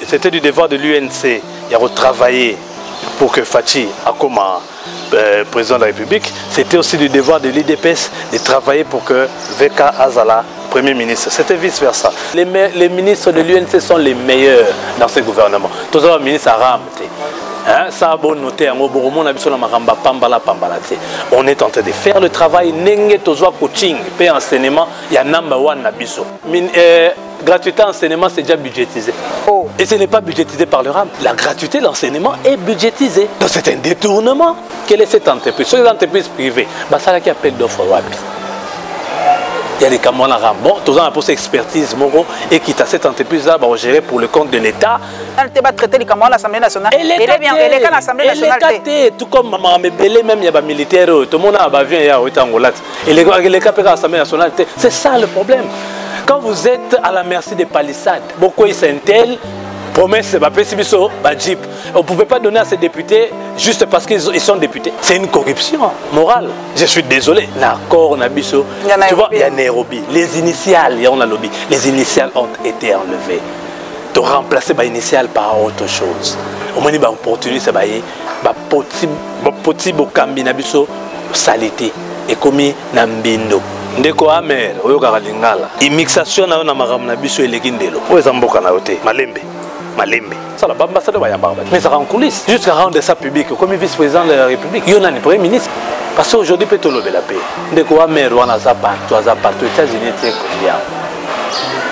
C'était du devoir de l'UNC. Il y a retravaillé pour que Fachi Akoma, président de la République. C'était aussi du devoir de l'IDPS de travailler pour que VK Azala, Premier ministre. C'était vice-versa. Les ministres de l'UNC sont les meilleurs dans ce gouvernement. Tous les ministres arabes. Ça a bon noté, on est en train de faire le travail. Coaching, enseignement, il y a number one. Gratuité enseignement, c'est déjà budgétisé. Oh. Et ce n'est pas budgétisé par le RAM. La gratuité de l'enseignement est budgétisée. Donc c'est un détournement. Quelle est cette entreprise? Sur les entreprises privées, ça là qui appelle d'offres WAPI. Il y a des camions à RAM. Bon, tous en posé expertise, Moro, et qui t'a cette entreprise-là, on gérer pour le compte de l'État. Elle va traiter les camions à l'Assemblée nationale. Elle est bien, elle est à l'Assemblée nationale. Tout comme Maman Mebele, même il y a des militaires, tout le monde a bien, il y a Angola. Et les cas à l'Assemblée nationale, c'est ça le problème. Quand vous êtes à la merci des palissades, beaucoup ils s'intèlent, promesse, Jeep. On ne pouvait pas donner à ces députés juste parce qu'ils sont députés. C'est une corruption morale. Je suis désolé. L'accord Nabiso, tu vois, il y a Nairobi. Les initiales, il y a un lobby. Les initiales ont été enlevées. De remplacer les initiales par autre chose. Au moins, il y a une opportunité, il y a petit bokambi Nabiso, salité. Et comme Nambindo. Ndeko amer, oyokaka lingala. Immixation na na maram na biso elekindelo. Oza mboka na yote, malembe. Malembe. Ça la ambassadeur va y avoir. Mais ça rend coulisses. Jusqu'à rendre ça public comme vice-président de la République. Il y en a un premier ministre. Parce qu'aujourd'hui, peut on lever la paix. Ndeko amer, on a ça partout, États-Unis, c'est combien?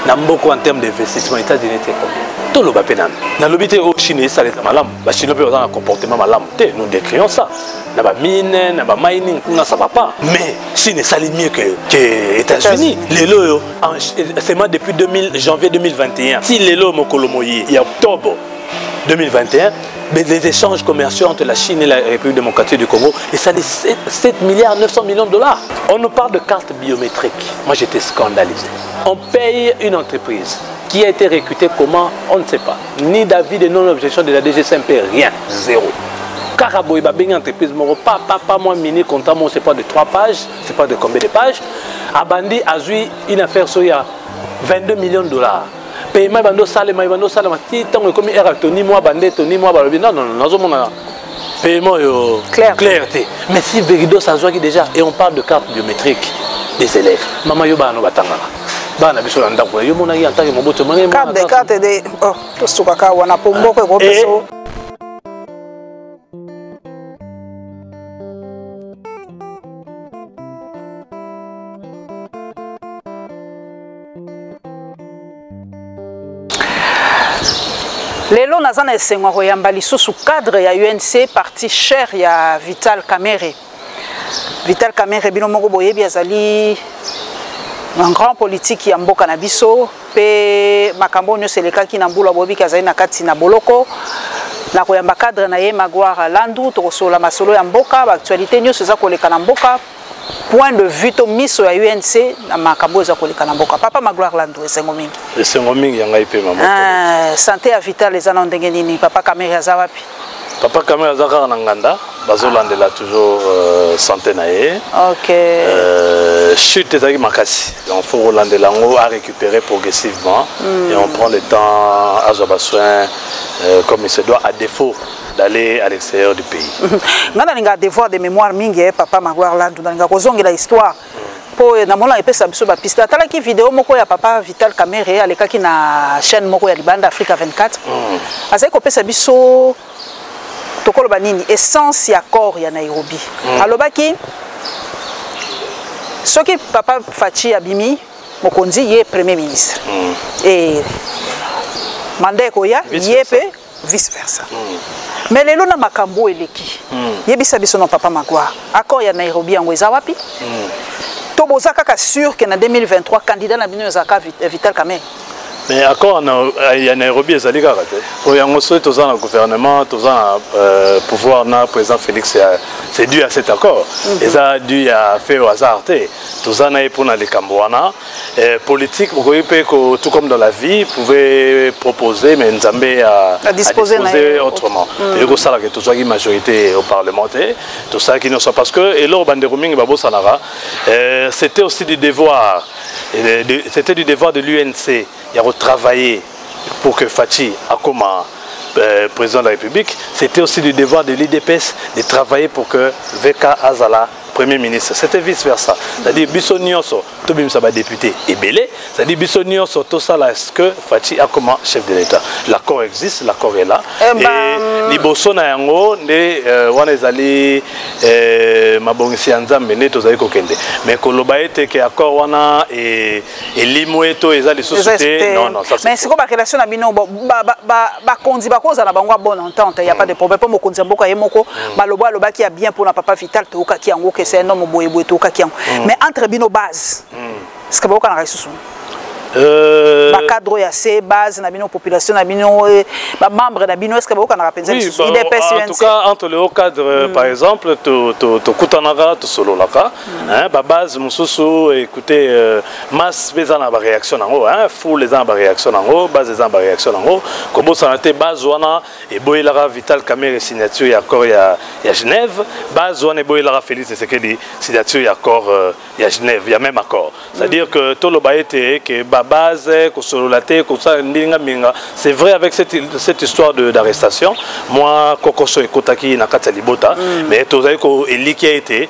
Namboko en termes d'investissement, États-Unis, c'est combien? Tout le bapé nan. Dans le but au Chine, ça est malam. La Chine peut avoir un comportement malam. Nous décrions ça. N'a pas mine, n'a pas mining, ça va pas. Mais Chine, ça l'est mieux que États-Unis. Les lots, c'est moi depuis janvier 2021. Si les lots Mokolomoyi, il y a octobre 2021, mais les échanges commerciaux entre la Chine et la République démocratique du Congo, et ça est 7 milliards 900 millions de dollars. On nous parle de cartes biométriques. Moi, j'étais scandalisé. On paye une entreprise qui a été recrutée comment, on ne sait pas. Ni d'avis de non-objection de la DGCMP, rien, zéro. Caraboy, une entreprise, pas moins mini, comptant, on ne sait pas de 3 pages, c'est pas de combien de pages. Abandi a eu une affaire sur 22 millions de dollars. Paiement bando salema si tant comme era toni moi bandé toni moi balobi non paiement clarté. Mais si Verido ça joue déjà et on parle de carte biométrique des élèves. Maman yo ba no batanga. Ba na biso landa ko yo mona yi antake moboto mona carte de oh to sukaka wana pombo ko peso. Lelo nazana esengwa koyamba lisusu cadre ya UNC parti cher ya Vital Kamerhe. Vital Kamerhe bino moko boyebi azali un grand politique ya mboka na biso pe makambo nyo selekaki na mbula boyebi azali na kati na boloko na koyamba cadre na ye Magloire Landu to kosola masolo ya mboka ba actualité nyo seza koleka na mboka point de vue to miso ya UNC na makambo za koleka na mboka. Papa Magloire Landu esengo mingi. Esengo mingi yanga ipe mama. Santé ya Vital ezana ndenge nini Papa Kamerhe aza wapi? Papa Kamerhe aza kaka na nganda bazolandela toujours santé na ye. OK. Chute ezaki makasi. Donc faut relandela ngo à récupérer progressivement et on prend le temps à avoir soin comme il se doit à défaut d'aller à l'extérieur du pays. Ngana ninga devoir de mémoire mingi Papa Magloire Landu ninga kozongela histoire. Po na mona epesa biso ba piste atala ki vidéo moko ya Papa Vital Kamerhe alekaki na chaîne moko ya Libanda Africa 24. Azai ko pesa biso tokolo banini essence ya corps ya Nairobi. Alobaki soki Papa Fachi Abimi mokonzi ye premier ministre. Et Mandeko ya yepe vice versa. Mais lelo na makambo eleki. Yebisa biso no Papa Magloire. Accord ya Nairobi yango eza wapi? Toboza kaka sûr que en 2023 candidat na bino zaka Vital Kamerhe. Mais accord ya Nairobi ezali kaka te. Pour yango so toza na gouvernement, toza na pouvoir na président Félix, c'est dû à cet accord. Et ça dû à faire au hasard te. Toza na pour na likambo wana politique tout comme dans la vie pouvait proposer mais Nzambe à disposer autrement. Et que ça là que toza qui majorité au parlement tout ça qui ne soit parce que et lors bandero mingi babo sanara c'était aussi du devoir c'était du devoir de l'UNC. Il y a retravaillé pour que Fachi akoma président de la République, c'était aussi du devoir de l'IDPS de travailler pour que VK Azala Premier ministre. C'était vice-versa. C'est-à-dire, Bissonioso, tout le monde député est belé. C'est-à-dire, Bissonioso, tout ça là, est-ce que Fachi a comme chef de l'État? L'accord existe, l'accord est là. Et Liboso na yango, on est allé, Mabongisi Anzam, mais tout ça est kokende. Mais Koloba était que l'accord wana et Limoueto, ils ont les sociétés. Non, non, ça c'est. Mais c'est quoi la relation à Bino? Kondi bakoza na bango bonne entente, il y a pas de problème. Pour mo konzi mboka yemoko, baloba loba qui a bien pour na papa vital to ka ki yango que c'est un homme boye boye to ka ki yango. Mais entre bino base. Est-ce que boka na resusu? Ba cadre ya C base na bino population na bino ba membre na bino est-ce que boka na penza IDPS en tout cas entre le haut cadre par exemple to kutanaka to solo laka hein ba base mususu écoutez masse beza na ba réaction nango hein fou les en ba réaction nango base les en ba réaction nango kobo santé base wana et boyelaka Vital Kamerhe signature ya accord ya Genève base wana boyelaka Félix Tshisekedi signature ya accord ya Genève il y a même accord c'est-à-dire que tout le baïté que base, c'est vrai avec cette histoire d'arrestation. Moi, Kokoso et Kotaki Nakata Libota, mais tu as éliqué été,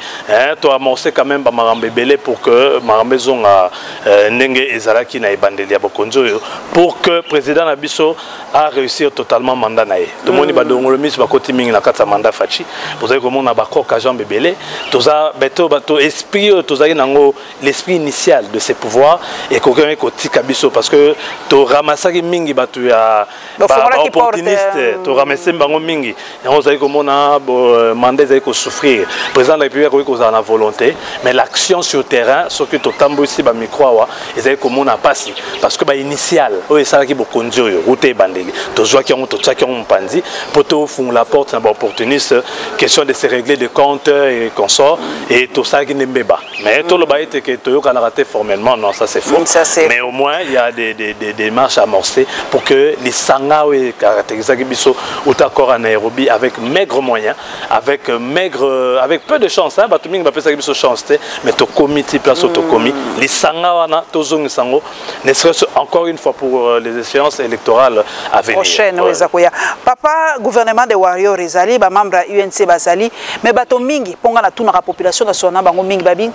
tu as amorcé quand même Marambe Belé pour que Marambe Zonga Nenge Ezalaki na Ebandelia Bokonjo pour que le président Nabiso a réussi totalement mandat nae. Tout le monde va donner le ministre Bakoti Ming Nakata mandat Fachi. Vous savez comment on a Bakok à Jean Belé. Tu as esprit, tu as l'esprit initial de ses pouvoirs et qu'aucun côté Kabiso parce que tu ramasses mingi batu ya opportuniste tu ramasses bango mingi et on sait comment on a mandé de souffrir président de la République qu'on a la volonté mais l'action sur terrain ce que tu tambo ici ba micro et c'est comment on a passé parce que ba initial o ça qui beaucoup ndio route bandeli to joie qui on to tchaki on pandi poto font la porte un opportuniste question de se régler des comptes et consort et tout ça qui n'est pas mais tout le bail que tu as raté formellement non ça c'est faux mais au moins il y a des démarches amorcées pour que les sangas et caractérisés ou d'accord en Nairobi avec maigre moyens, avec peu de chance, hein, batuming va penser que chance, mais to comité place au to commis, les sangas wana tozong sango, ne serait-ce encore une fois pour les échéances électorales à venir. Prochaine ouais. Papa gouvernement de Warrior Rizali, ba membre UNC Bazali, mais batomingi ponga na tuna la population nationale bango mingi babi.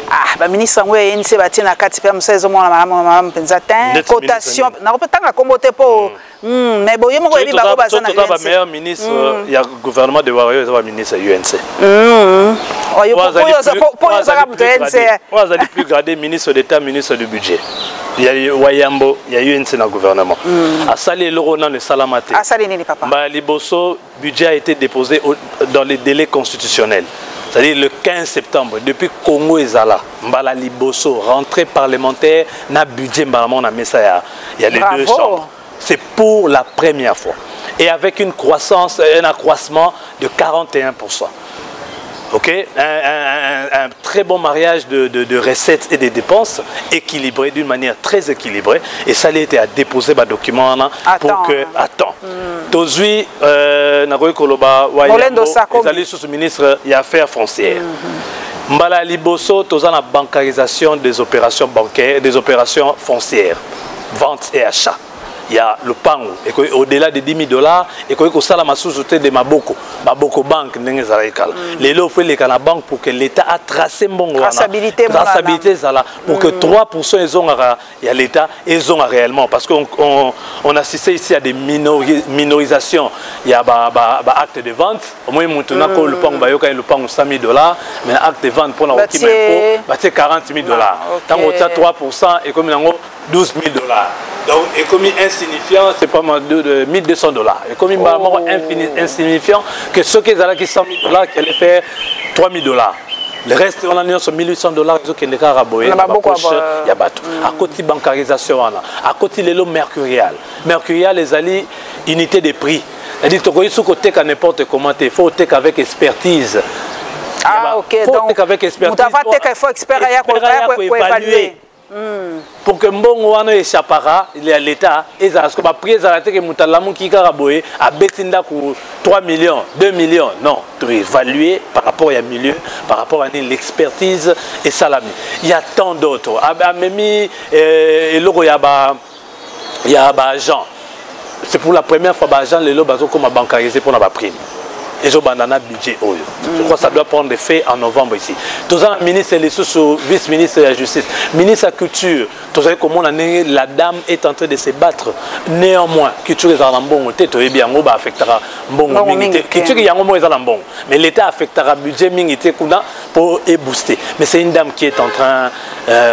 Ah, ba ministre ngwe UNC batina kati pe msezo mona mama penza cotation na kopetanga kombote po mais boye moko ebi ba bazana le meilleur ministre il y a gouvernement de Warrior et ministre UNC on a plus gradé ministre d'état ministre du budget il y a Wayambo il y a UNC dans le gouvernement à Salé l'euro dans le Salamate à Salé nini papa ba liboso budget a été déposé dans les délais constitutionnels. C'est-à-dire le 15 septembre, depuis Congo et Zala, Mbala Liboso, rentrée parlementaire, na budget Mbaramon na Messaya. Il y a les deux chambres. C'est pour la première fois. Et avec une croissance, un accroissement de 41%. Ok, un très bon mariage de recettes et de dépenses équilibré d'une manière très équilibrée et ça a été à déposer par document pour que attends tozui nakoy koloba wayambo ezali sous ministre des affaires foncières mbala liboso toza na bancarisation des opérations bancaires des opérations foncières vente et achat. Il y a le pango et au-delà de $10 000 et que ça la sous-société de Maboko Bank les lots fait les cana banque pour que l'État a tracé bon traçabilité ça pour que 3% ils ont il y a l'État ils ont réellement parce qu'on assistait ici à des minorisations il y a acte de vente au moins maintenant que le pango bayoka le pango $100 000 mais acte de vente pour la qui c'est $40 000 tant au 3% et comme $12 000 donc et comme insignifiant c'est pas mal de $1 200 et comme insignifiant que ceux qui ont qui $100 000 qui allaient faire $3 000 le reste on a sur $1 800 ils ont qui n'est qu'à raboyer il y a bateau à côté bancarisation à côté les lots mercurial les alliés unité de prix c'est-à-dire que tu côté qu'à n'importe comment il faut avec expertise. Ah ok donc avec expertise il faut expert pour évaluer. Pour que mbongo wana échappera il y a l'état et ça parce que ba prise à la tête que mutalamu ki karaboye a betinda ku 3 millions 2 millions non tu évaluer par rapport à milieu par rapport à l'expertise et salami il y a tant d'autres a memi et logo ya ba agent c'est pour la première fois l'agent les lots comme bancarisé pour la prime. Et je bandana budget oyo. Je crois que ça doit prendre effet en novembre ici. Tous les ministres et les vice-ministres de la justice, ministre de la culture, tous savez comment la dame est en train de se battre. Néanmoins, culture est en bon côté, tu es bien, on va affecter bon culture est en bon, mais l'État affectera budget mingité pour booster. Mais c'est une dame qui est en train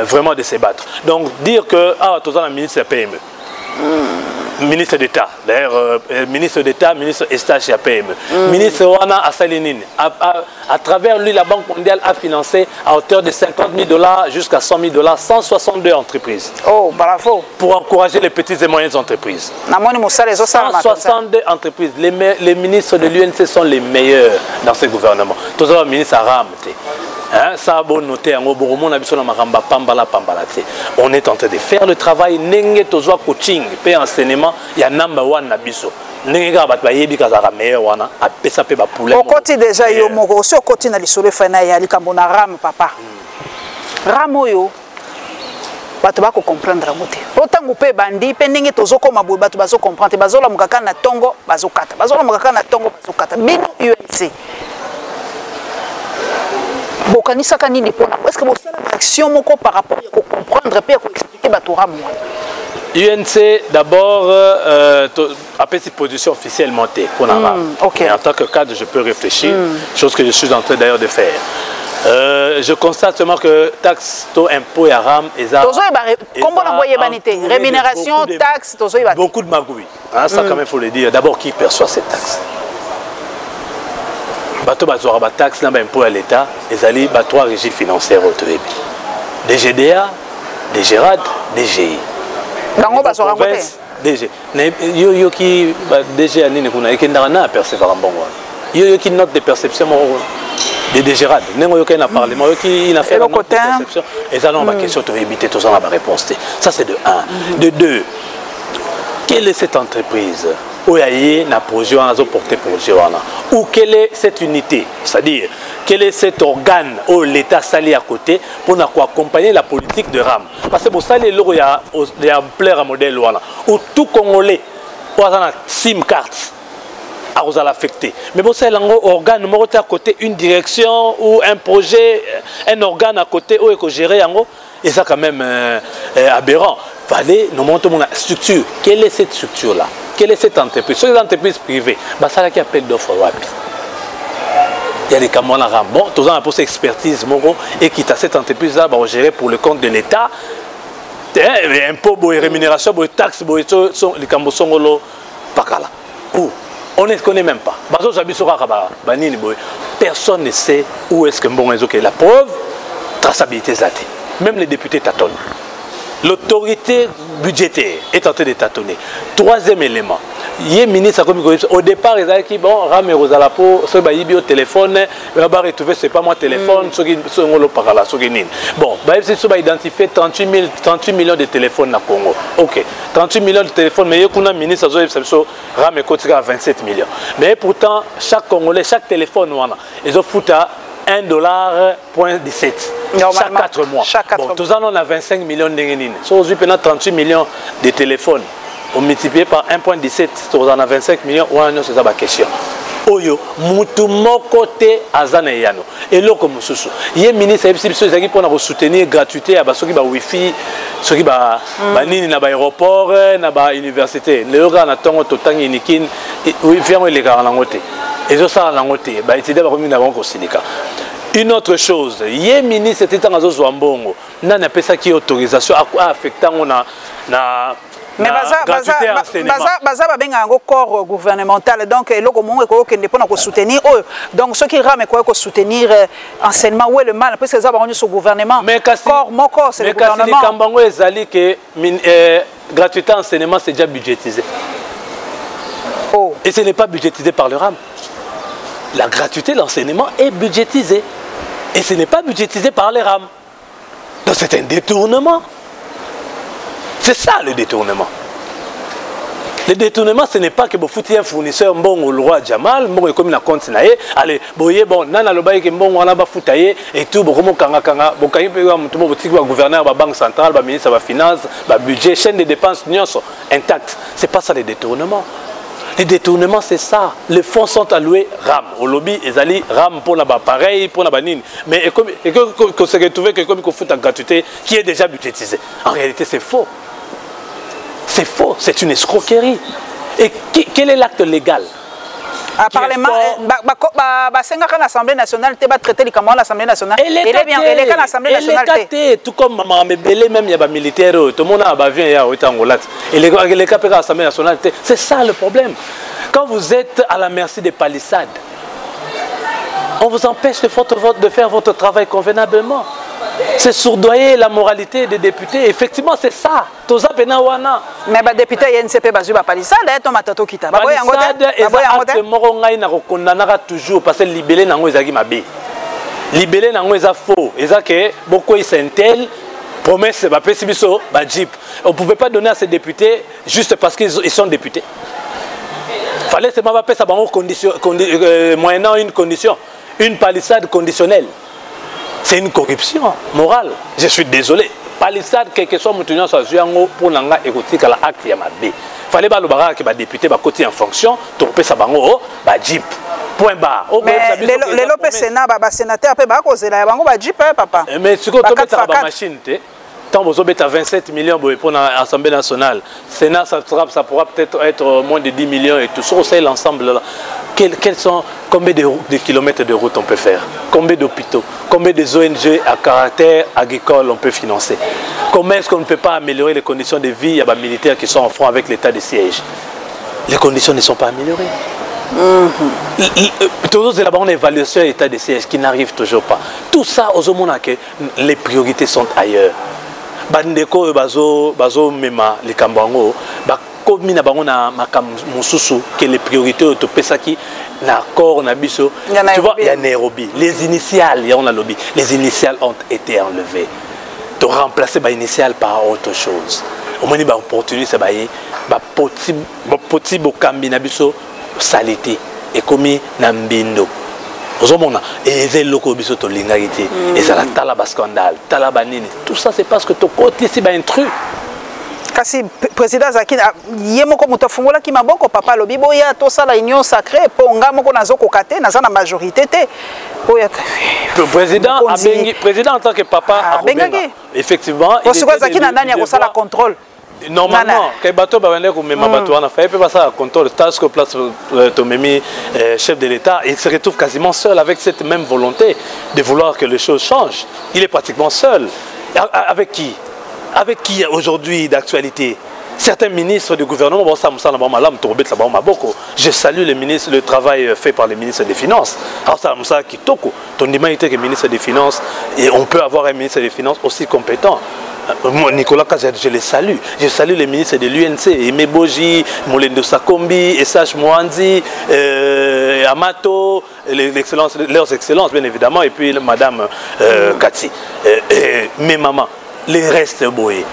vraiment de se battre. Donc dire que tous les ministres de PME. Ministre d'État, d'ailleurs, ministre d'État, ministre Estache à PME. Ministre Wana Assalinine. À travers lui, la Banque mondiale a financé à hauteur de 50 000 $ jusqu'à 100 000 $ 162 entreprises. Oh, bravo. Pour encourager les petites et moyennes entreprises. 162 entreprises. Les ministres de l'UNC sont les meilleurs dans ce gouvernement. Tous les ministres Aram. Ça a bon noté, on est en train de faire le travail. Coaching, enseignement, il y a number one nabiso. Au côté déjà, il y a aussi au côté de l'isole fana ya likambona ram papa. Ramo yo, bato bako comprendre moté. Autant que bandi, pendenge tozo koma boy bato bazo comprendre. Bazola mukaka na tongo, bazo kata. Bazola mukaka na tongo, bazo kata. Bino UNC. Bokanisaka nini pona? Est-ce que vous avez une action par rapport à comprendre et à expliquer Batora moi? UNC d'abord a fait cette position officielle montée pour okay. En tant que cadre, je peux réfléchir, chose que je suis en train d'ailleurs de faire. Je constate seulement que taxe, taux, impôt et RAM, rémunération, taxe, beaucoup de magouilles. Hein, ça quand même faut le dire. D'abord, qui perçoit cette taxe? Bateau bazora ba taxe na ba impôt à l'État, ils allaient ba trois régies financières au TEB. Des GDA, des GERAD, des GI. Dango bazora côté. DG. Yo qui DG ani ne kuna ekenda na percevoir mbongo. Yo qui note de perception des GERAD. Nengo yo na parlement yo qui il a fait la perception. Et allons ma question to éviter tout ça la réponse. Ça c'est de 1. De 2. Quelle est cette entreprise? Où y a un projet porté projet ou quelle est cette unité, c'est-à-dire quel est cet organe où l'État s'allie à côté pour accompagner la politique de RAM. Parce que pour ça, il y a un plaire modèle où tout Congolais a une SIM card à l'affecter. Mais pour ça, il y a un organe à côté, une direction ou un projet, un organe à côté où il faut gérer, et ça quand même aberrant. Fallait nous montrer la structure. Quelle est cette structure-là? Quelle est cette entreprise? Sur les entreprises privées, c'est là qui appelle d'offres. Il y a des camions à RAM. Bon, tous les pour cette expertise et qui a cette entreprise-là gérer pour le compte de l'État. Impôts, rémunération, taxes, les camions sont là. On ne connaît même pas. Personne ne sait où est-ce que la preuve, traçabilité zate. Même les députés tâtonnent. L'autorité budgétaire est en train de tâtonner. Troisième élément, il y a ministre au départ, ils ont dit bon, Ram et Rosalapo, ceux qui ont au téléphone, ils vont retrouver, c'est pas moi téléphone, ceux qui sont par là, ceux qui sont bon, ils ont identifié 38 millions de téléphones dans le Congo. Ok, 38 millions de téléphones, mais il y a un ministre qui a dit Ram et à 27 millions. Mais pourtant, chaque Congolais, chaque téléphone, ils ont foutu à $1.17 chaque 4 mois. Bon, tous on a 25 millions de yen. Si on a 38 millions de téléphones, on multiplie par 1.17, on a 25 millions, c'est ça ma question. Oyo, mutumo côté azana yano. Et là comme souci. Il y a ministre qui pour soutenir gratuité à ceux qui ba wifi, ceux qui ba nini na ba aéroport, na ba université. Le gars na tongo totangi nikin, oui vraiment les gars en langote. Et ça en langote, ba étudier ba comme na banque au syndicat. Une autre chose, il y a un ministre qui est en Zouambongo, n'a pas ça qui autorisation à affecter na mais baza benga un corps gouvernemental donc le comment que ne peut pas soutenir donc ceux qui rament quoi que soutenir enseignement où est le mal parce que ça va sur gouvernement mais corps mon corps c'est le gouvernement mais Kambango ezali que gratuité enseignement c'est déjà budgétisé et ce n'est pas budgétisé par le RAM. La gratuité de l'enseignement est budgétisée et ce n'est pas budgétisé par les RAM. Donc c'est un détournement. C'est ça le détournement. Le détournement, ce n'est pas que vous foutez un fournisseur bon au roi Jamal, bon comme la compte naé, allez, boyé bon, nana le bail que bon on a ba foutaye et tout, bon comme kanga kanga, bon quand il peut tout le monde gouverneur, ba banque centrale, ba ministre, ba finance, ba budget, chaîne de dépenses nyonso intact. C'est pas ça le détournement. Les détournements, c'est ça. Les fonds sont alloués RAM. Au lobby, ils allaient RAM pour l'appareil, pour la banine. Mais qu'on se retrouve que comme il faut en gratuité qui est déjà budgétisé. En réalité, c'est faux. C'est faux. C'est une escroquerie. Et quel est l'acte légal? Parlement, l'Assemblée nationale, tu vas traiter l'Assemblée nationale. Elle est l'Assemblée nationale. Tout comme Maman Mebele, même il y a des militaires, tout le monde a bien au Angola. Et les cas de l'Assemblée nationale, c'est ça le problème. Quand vous êtes à la merci des palissades, on vous empêche de faire votre travail convenablement. C'est sourdoyer la moralité des députés. Effectivement, c'est ça. Mais les députés, il y a une CP bazou palissade, ton matato kita. Palissade, toujours parce que libellé nango ezaki mabe. Libellé nango eza faux. Eza que beaucoup ils s'intel promesse ba pesibiso ba jeep. On ne pouvait pas donner à ces députés juste parce qu'ils sont députés. Fallait seulement pas payer ça moyennant une condition, une palissade conditionnelle. C'est une corruption morale. Je suis désolé. Palissade, quel que soit mon tenant sur Zuango, pour l'anga écouter que l'acte est mabé. Fallait pas le barrage que les députés va côté en fonction, tourper sa bango, bah jeep. Point barre. Mais les lopes sénat, bah sénateur, peut pas causer la bango, bah jeep, papa. Mais ce que tu mets ta machine, tant vous avez 27 millions pour l'Assemblée nationale. Sénat, ça pourra peut-être être moins de 10 millions et tout ça, c'est l'ensemble là. Combien de kilomètres de route on peut faire? Combien d'hôpitaux? Combien de ONG à caractère agricole on peut financer? Comment est-ce qu'on ne peut pas améliorer les conditions de vie à des militaires qui sont en front avec l'état de siège? Les conditions ne sont pas améliorées. Toujours là-bas on évalue sur l'état de siège qui n'arrive toujours pas. Tout ça, les priorités sont ailleurs. Bandeko bazo mema les kambango comme na bango na makam mususu que les priorités to pesaki na accord na biso tu vois il y a Nairobi les initiales il y a on a lobby les initiales ont été enlevées to remplacer ba initiales par autre chose au moins ba opportunité ba poti bokambi na biso salité et commis na mbindo et les locaux biso to lingalité et ça la talaba scandale talaba nini tout ça c'est parce que to côté ici ba intrus kasi président Zaki yemoko muto fungola ki maboko papa lobi boya to ça la union sacrée ponga moko nazo kokate na na majorité te boya président en tant que papa effectivement il est Zaki na ndani ya ko sala contrôle. Normalement, quand bateau va venir comme même bateau, on a fait pas ça contrôle task que place Tomemi chef de l'État, il se retrouve quasiment seul avec cette même volonté de vouloir que les choses changent. Il est pratiquement seul. Avec qui? Avec qui aujourd'hui d'actualité? Certains ministres du gouvernement, je salue le travail fait par le ministre des Finances. Alors ça, ton humanité que ministre des Finances, et on peut avoir un ministre des Finances aussi compétent. Nicolas Kaza, je le salue. Je salue les ministres de l'UNC, Aimé Boji, Molendo Sakombi, Esache Mouanzi, Amato, leurs excellences bien évidemment, et puis Madame Kati. Mais maman, les restes boy,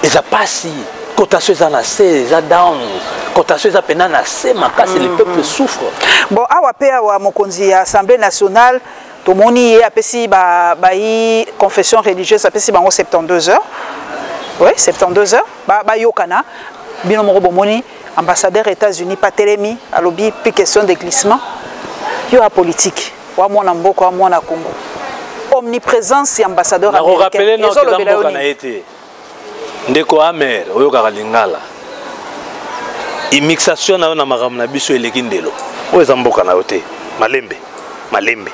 ils n'ont pas si. Cotation est assez, ils down. Cotation est pénale assez, ma casse, le peuple souffre. Bon, à Mokonzi, Assemblée nationale. Tout le monde a fait confession religieuse, a fait 72 heures. Oui, 72 heures. Yokana, Binomoro Bomoni, ambassadeur États-Unis, Patelemi, à lobby, puis question de glissement. Il y a politique. Il y a Mboko, il y a Congo. Omniprésence et ambassadeur américain. On rappelle que nous été. Ndeko Amer, Oyokara Lingala. Immixation na maram na biso elekindelo. Oyo mboka na yote. Malembe.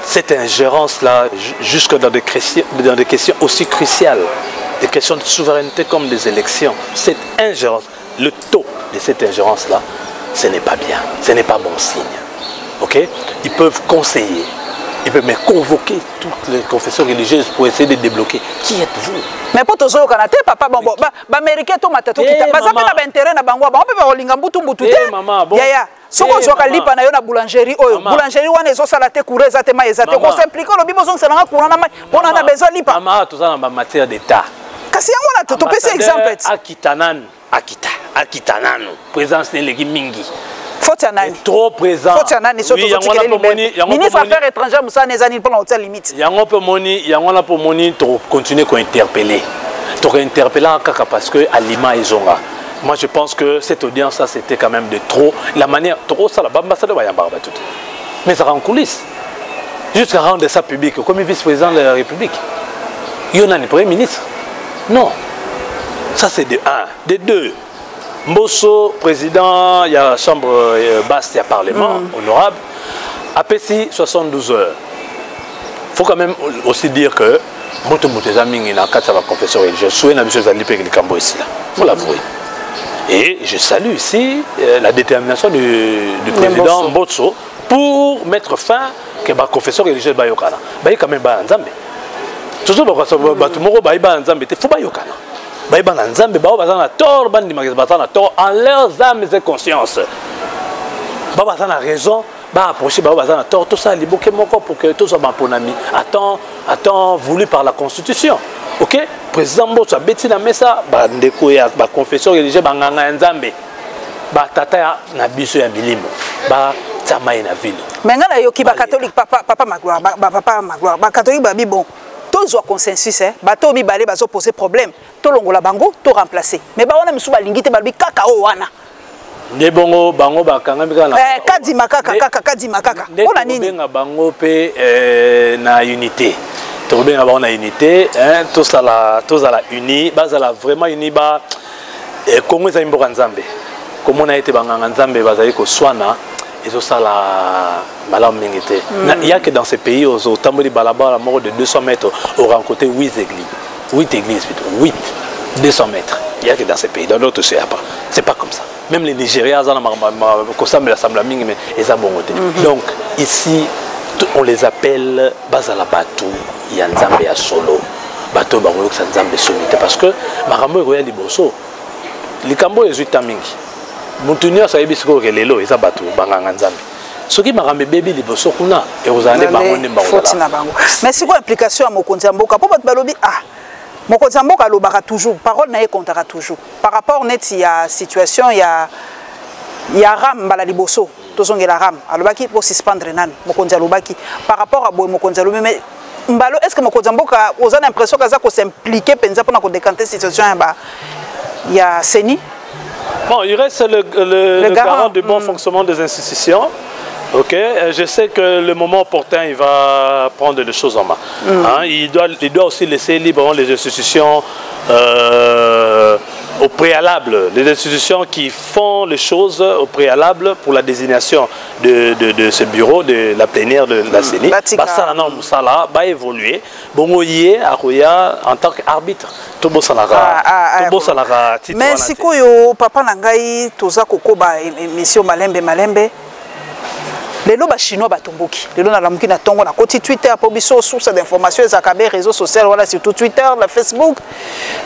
Cette ingérence-là, jusque dans des questions aussi cruciales, des questions de souveraineté comme des élections, cette ingérence, le taux de cette ingérence-là, ce n'est pas bien, ce n'est pas bon signe. Ok? Ils peuvent conseiller, ils peuvent même convoquer toutes les confessions religieuses pour essayer de débloquer. Qui êtes-vous? Mais pour tous les Canadiens, papa, bon, Américain, tout matato qui t'a pas intérêt na bango, on peut pas olinga mbutu mbutu. Maman, bon. Yaya, si on voit qu'à lipa na yo na boulangerie, boulangerie wana ezo salate couré zate ma ezate, on s'implique le bibo zong salanga courant na on a besoin lipa. Maman, tout ça en matière d'état. Kasi yango na to pese exemple. Akitanan, Akita. Akitanano. Présence n'est les mingi. Faut nani. Trop présent. Faut nani so to ministre affaires étrangères Moussa Nezani pour la limite. Yango pour moni to continuer à interpeller. To interpeller kaka parce que aliment izonga. Moi je pense que cette audience là c'était quand même de trop la manière trop ça la ambassadeur va yamba tout. Mais ça rend coulisses. Jusqu'à rendre ça public comme vice-président de la République. Il y en a un premier ministre. Non. Ça c'est de un. De deux. Mbosso, président, il y a la chambre basse, il y a parlement, honorable, APC 72 heures. Il faut quand même aussi dire que Moto Moutezaming il a 4 confesseurs religieux. Je souhaite que je ici. Il faut l'avouer. Et je salue ici la détermination du président Mbosso pour mettre fin que les confesseurs religieux soient Bayokana. Bayi quand même Nzambe. Toujours parce que Batumoro Bayi Nzambe, il faut Bayokana. Baïba Nzambe bao bazana tort bandi bazana tort en leurs âmes et conscience. Bao bazana raison, ba approcher bao bazana tort tout ça liboke moko pour que tout soit bonami. Attends voulu par la constitution. OK? Président Mbosso beti na mesa ba ndeko ya ba confession religieux ba nganga Nzambe. Ba tata na biso ya milimo. Ba tsamaye na vino. Menga na yoki ba catholique papa magloire ba catholique ba bi bon. Tous ont consensus, bateau mibale bazo poser problème. To longola bango, to remplacer. Mais ba wana misu ba lingite ba bi kaka o wana. Ne bongo bango ba kanga mika na. Kadima kaka. Ona nini? Benga bango pe na unité. To benga bango na unité, tous à la uni, bazala vraiment uni ba Congo za mboka Nzambe. Comme on a été banganga Nzambe bazali ko swana. Et ça la malam mingité. Il y a que dans ces pays au Tamboli Balaba la mort de 200 mètres au rencontré 8 églises. 8 églises plutôt. 8 200 mètres. Il y a que dans ces pays. Dans d'autres c'est pas comme ça. Même les Nigériens donc ici on les appelle Bazala Batou, Yanzambe ya Solo. Bateau Bango Sanzambe Somité parce que Marambo Royal Liboso. Les Cambo est mingi. Montenir ça ebisiko kelelo eza bato banganga Nzambe soki makambe bebi liboso kuna e ozande bango ne bango mais c'est quoi implication à mokonzi mboka po bato balobi mokonzi mboka lobaka toujours parole na ye comptera toujours par rapport net ya situation ya ram bala liboso tozongela ram alobaki pour suspendre nan mokonzi alobaki par rapport à boy mokonzi alobi mais mbalo est-ce que mokonzi mboka oza l'impression kaza ko s'impliquer penza pour na ko décanter situation ya Seni. Bon, il reste le garant du bon fonctionnement des institutions. Ok, je sais que le moment opportun, il va prendre les choses en main. Il doit aussi laisser libre les institutions au préalable, les institutions qui font les choses au préalable pour la désignation de ce bureau, de la plénière de la CENI. Ça va évoluer. Bon, en tant qu'arbitre. Mais si papa nangai toza kokoba émission malembe lelo ba chinois batomboki lelo na lamuki na tongo na koti Twitter po biso source d'information ezakabe réseaux sociaux wala surtout Twitter la Facebook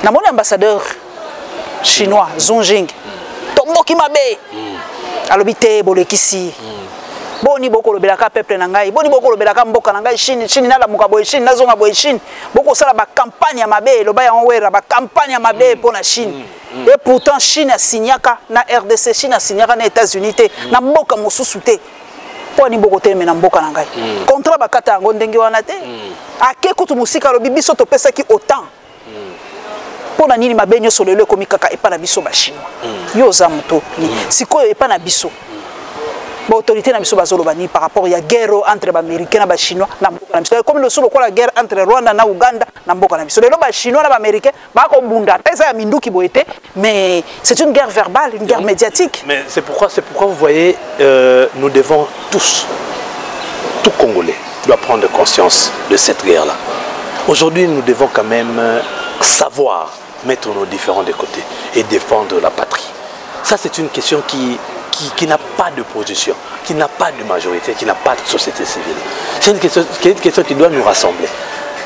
na mon ambassadeur chinois Zhong Jing tomboki mabe alobite bolekisi boni boko lobelaka peuple na ngai boni boko lobelaka mboka na ngai Chine na la muka boy Chine na zonga boy Chine boko sala ba campagne ya mabe loba ya onwera ba campagne ya mabe pour na Chine et pourtant Chine a signaka na RDC Chine a signaka na États-Unis na mboka mosusu te poni boko te na mboka na ngai contrat ba kata ngo ndenge wana te ake kutu musika lobi biso to pesa ki autant pona nini mabe nyoso lelo komi kaka epa na biso ba chinois yo za moto sikoyo epa na biso l'autorité na biso bazolobani par rapport à la guerre entre les Américains et les Chinois na mboka na biso comme le solo la guerre entre Rwanda na Uganda na mboka na biso les Chinois na Américains ba ko bunda pesa ya minduki boete mais c'est une guerre verbale une guerre médiatique mais c'est pourquoi vous voyez nous devons tous tout Congolais doit prendre conscience de cette guerre là aujourd'hui nous devons quand même savoir mettre nos différends de côté et défendre la patrie ça c'est une question qui n'a pas de position, qui n'a pas de majorité, qui n'a pas de société civile. C'est une question qui doit nous rassembler.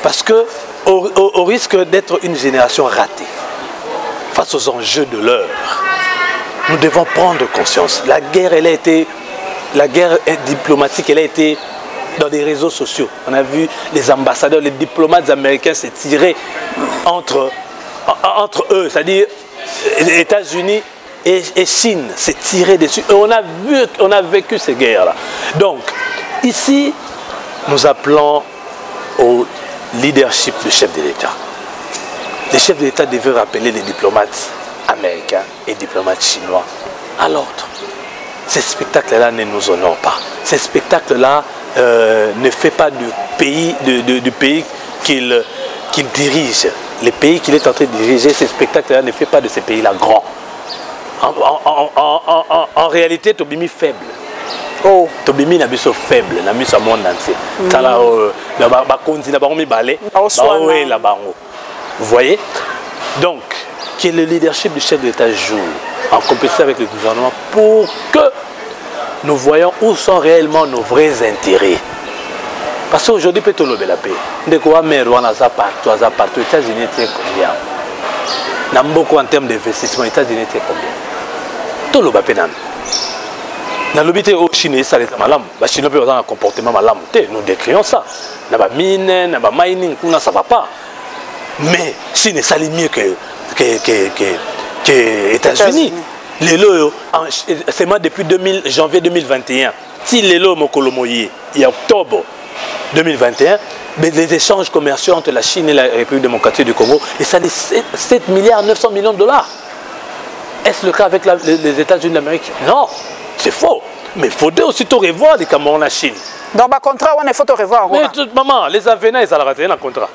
Parce que au risque d'être une génération ratée, face aux enjeux de l'heure, nous devons prendre conscience. La guerre diplomatique, elle a été dans des réseaux sociaux. On a vu les ambassadeurs, les diplomates américains se tirer entre eux, c'est-à-dire les États-Unis et Chine s'est tiré dessus. Et on a vécu ces guerres-là. Donc, ici, nous appelons au leadership du chef de l'État. Le chef de l'État devait rappeler les diplomates américains et diplomates chinois à l'ordre. Ces spectacles-là ne nous honorent pas. Ces spectacles-là ne fait pas du pays, du pays qu'il dirige. Le pays qu'il est en train de diriger, ces spectacles-là ne fait pas de ces pays-là grands. En réalité, Tobimi faible. Oh. Tobimi n'a pas faible, n'a pas monde entier. Vous voyez? Donc, que le leadership du chef de l'État joue en compétition avec le gouvernement pour que nous voyons où sont réellement nos vrais intérêts. Parce qu'aujourd'hui, peut-être le la paix. Dès qu'on a partout, les États-Unis étaient combien? Beaucoup en termes d'investissement, les États-Unis étaient combien? Tout le paix. Dans l'obité au Chine, ça est malade. Les Chinois peuvent avoir un comportement malade. Nous décrions ça. Dans la mine, dans la mining, ça ne va pas. Mais Chine, ça est mieux que les États-Unis. C'est moi depuis janvier 2021. Si les lots Mokolomoye, il y a octobre 2021, mais les échanges commerciaux entre la Chine et la République démocratique du Congo, et ça est 7 milliards 900 millions de dollars. Est-ce le cas avec les États-Unis d'Amérique? Non, c'est faux. Mais il faudrait aussi te revoir les Cameroun en Chine. Dans le contrat, il faut te revoir. Mais maman, les avenants, ils ont raté un contrat.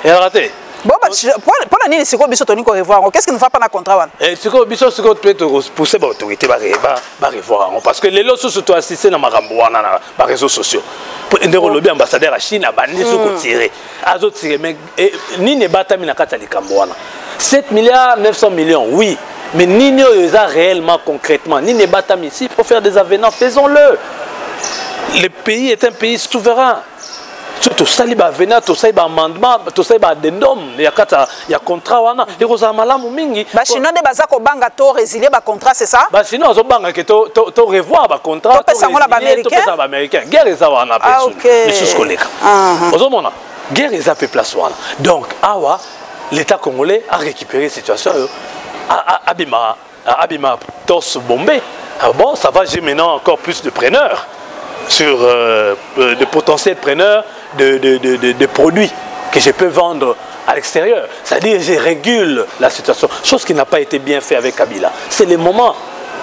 Ils ont raté. Bon, pour l'année, c'est quoi Bissot revoir? Qu'est-ce qui ne va pas dans le contrat? C'est quoi Bissot peut pousser l'autorité à revoir? Parce que les lots sont surtout assistés dans les réseaux sociaux. Le ambassadeur à Chine a banni ce tiré. Mais ni ne bata mina kata li Cameroun. 7 milliards 900 millions, oui. Mais ni ne réellement concrètement, ni ne bata ici pour faire des avenants, faisons-le. Le pays est un pays souverain. Tout ça, il y a un amendement, tout ça, il y a un addendum, il y a un contrat. Il y a un malamu mingi. Chinois ne basa ko banga to résilier ba contrat, c'est ça? Chinois zo banga que to revoir ba contrat. To pesa ngona ba américain. Guerre eza wana pe OK. Les collègues. Ozomona. Guerre eza pe place wana. Donc awa l'État congolais a récupéré cette situation Abima Tos Bombay. Bon, ça va, j'ai maintenant encore plus de preneurs sur de potentiels preneurs de produits que je peux vendre à l'extérieur. C'est-à-dire je régule la situation, chose qui n'a pas été bien fait avec Kabila. C'est le moment.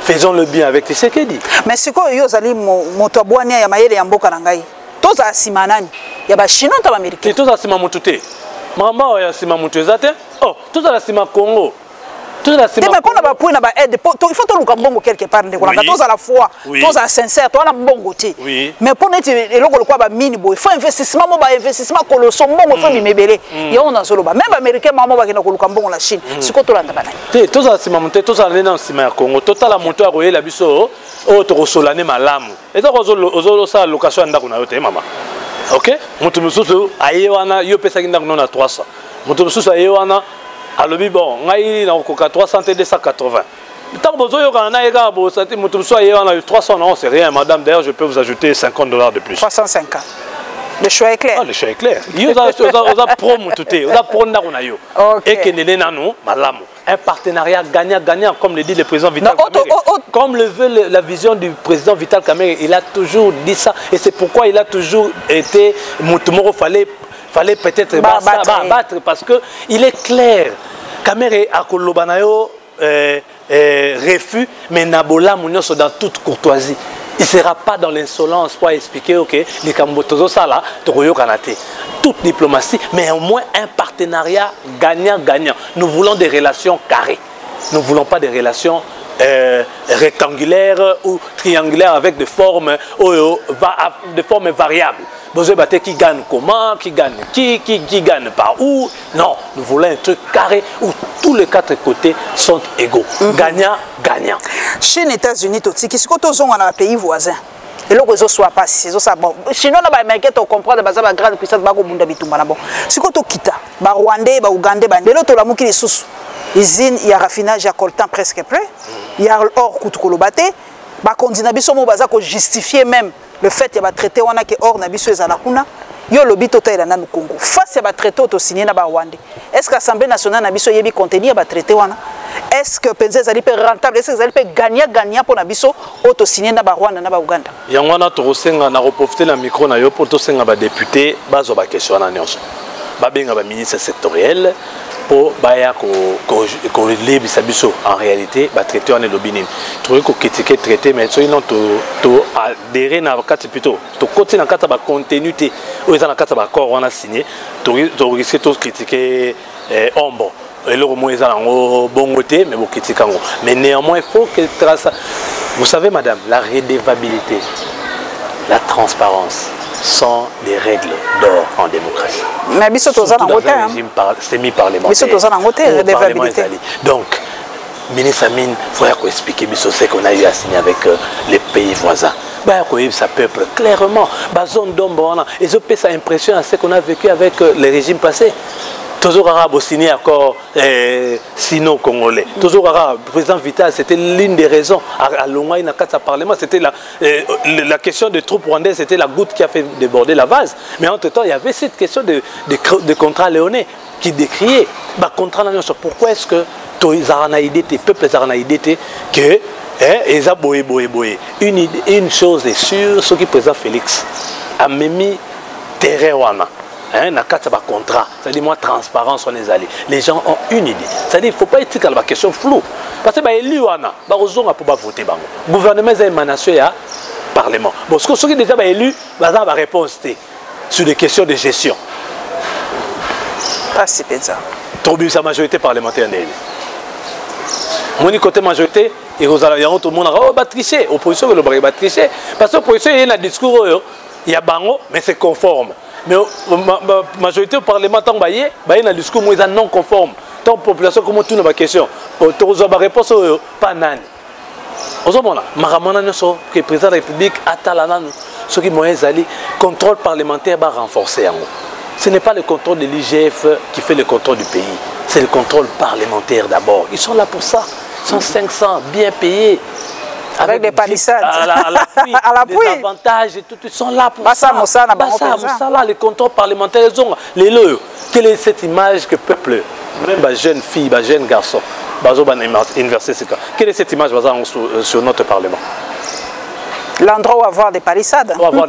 Faisons le bien avec Tshisekedi. Mais c'est quoi yozali motobwania ya mayele ya mboka nangai? Toza simanani. Ya ba Chinois ta ba Américain. Toza sima mutute. Mama ya sima mutezate. Oh, toza la sima Congo. Mais quand on a pour aide, il faut tout le bongo quelque part. Tous à la fois, tous à sincère, tous à la bongo. Mais pour être le mini il faut investissement, investissement colossal, il faut m'ébéler. Il y a un solo. Même américain, maman va le la Chine. C'est quoi tout l'endemain? Tous à Simon, tous à l'ennemi Simon Congo, total à monter à royer la biso, autre solane malam. Et donc aux ça location d'akuna yote maman. Ok? Mutumusu ayewana yo pesa kinda kuna 300. Mutumusu ayewana alobi bon ngai na koka 300 et 280. Tant bozo yo kana ega bo sati mutuso ayewana 300 non c'est rien madame, d'ailleurs je peux vous ajouter $50 de plus. 350. Le choix est clair. Ah, le choix est clair. Yo za promo tuté, za prona kuna yo. Et que nene nanu malamu. Un partenariat gagnant-gagnant, comme le dit le président Vital Kamerhe. Comme le veut la vision du président Vital Kamerhe, il a toujours dit ça. Et c'est pourquoi il a toujours été Moutoumoro fallait peut-être battre parce qu'il est clair. Kamerhe a kolobanayo refus, mais Nabola Mounioso dans toute courtoisie. Il ne sera pas dans l'insolence pour expliquer ok, les Kambotozo ça là, Toroyo Kanate. Toute diplomatie, mais au moins un partenariat gagnant-gagnant. Nous voulons des relations carrées. Nous ne voulons pas des relations rectangulaires ou triangulaires avec des formes variables. Qui gagne comment, qui gagne qui gagne par où. Non, nous voulons un truc carré où tous les quatre côtés sont égaux. Gagnant. Chine, États-Unis, Toti, qui sont dans les pays voisins. Et là, ils soit pas si ça bon. Sinon, les Américains te comprendre que la grande puissance va au monde bitumba bon. Si quand tu quittes, ba Rwandais, ba Ougandais, ba ndelo to la muki les sous. Usine, il y a raffinage, il y a coltan presque prêt. Il y a or coûte kolobate. Ba kondina biso mo baza ko justifier même le fait qu'il y a traité wana que or na biso ezala kuna. yo lobi totalela nanu Congo face à traité auto signé na ba Rwanda. Est-ce que l'Assemblée nationale na biso yebi contenir ba traité wana? Est-ce que penza zali pe rentable? Est-ce que zali pe gagnant pour na biso auto signé na ba Rwanda na ba Uganda? Yangwana to senga na reprofiter la micro na yo pour to senga ba député bazo ba question na nyonso. Ba benga ba ministre sectoriel pour baya ko lebisa biso en réalité ba traité wana lobinini. Trouver ko critiquer traité mais so non to adhérer na kati plutôt to côté na kata ba contenu té ou na kata ba accord wana signé to risquer to critiquer ombo. Et le moins bon côté, mais vous critiquez. Mais néanmoins, il faut que vous savez, madame, la redevabilité, la transparence sont des règles d'or en démocratie. Mais bien sûr, dans un régime semi-parlementaire. Donc, ministre Amine, il faut expliquer ce qu'on a eu à signer avec les pays voisins. Ça peuple clairement. Zone d'ombre, et je peux ça impression à ce qu'on a vécu avec les régimes passés. Toujours arabe signé accord sino-congolais. Toujours arabe. Le président Vital, c'était l'une des raisons. À Longaï, dans le Parlement, c'était la question des troupes rwandaises, c'était la goutte qui a fait déborder la vase. Mais entre-temps, il y avait cette question de contrat léonais qui décriait. Contrat pourquoi est-ce que les Aranaïdés, les peuples Aranaïdés, que une chose est sûre, ce qui présente Félix a mis terrain. Na carte ba contrat, c'est-à-dire moi transparence on est allé. Les gens ont une idée. C'est-à-dire il faut pas être dans la question floue. Parce que ba élu wana, ba ozonga pour ba voter bango. Gouvernement a émanation ya parlement. Bon, ce qui déjà ba élu, ba za ba réponse sur des questions de gestion. Pas si ça. Trop bien sa majorité parlementaire n'est. Mon côté majorité, et tout le monde va tricher. Opposition va tricher. Parce que l'opposition il y a un discours, il y a bango, mais c'est conforme. Mais la majorité au Parlement, il y a un discours non conforme. Tant la population, comment tout la question. Tu as une réponse, pas nani. Le président de la République a ce qui est contrôle parlementaire va renforcer. Ce n'est pas le contrôle de l'IGF qui fait le contrôle du pays. C'est le contrôle parlementaire d'abord. Ils sont là pour ça. Ils sont 500, bien payés. Avec des palissades, à l'appui, des avantages et tout, ils sont là pour ça. Les contrôles parlementaires, les lots. Quelle est cette image que le peuple, même les jeunes filles, les jeunes garçons, quelle est cette image sur notre Parlement? L'endroit où avoir des palissades. Où avoir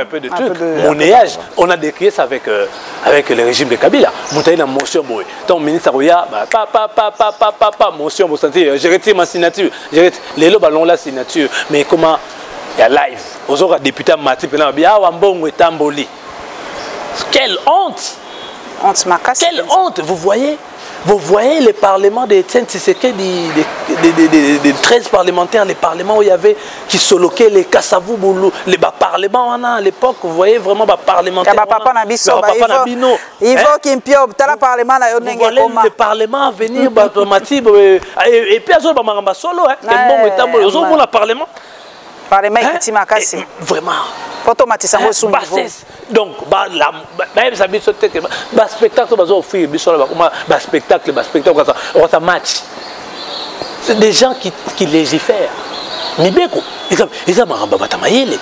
un peu de trucs. Monnayage, on a décrié ça avec le régime de Kabila. Moutaïna motion boy. Donc ministre Roya, motion boy. Je retire ma signature. Les lots ballons la signature. Mais comment il y a live. Aux autres députés Mati Penabia Wambongo et Tamboli. Quelle honte! Honte macasse. Quelle honte, vous voyez? Vous voyez les parlements des 13 parlementaires, les parlements où il y avait qui se loquaient, les Kassavou, les parlements à l'époque, vous voyez vraiment les parlementaires. Il faut qu'il piobe, tu as le parlement là, vous voyez les parlements venir, et puis ils ont solo, le parlement. Parlement est macasse. Vraiment. Donc, spectacle, match. C'est des gens qui légifèrent. Mibeko, ils ont marabatamayele.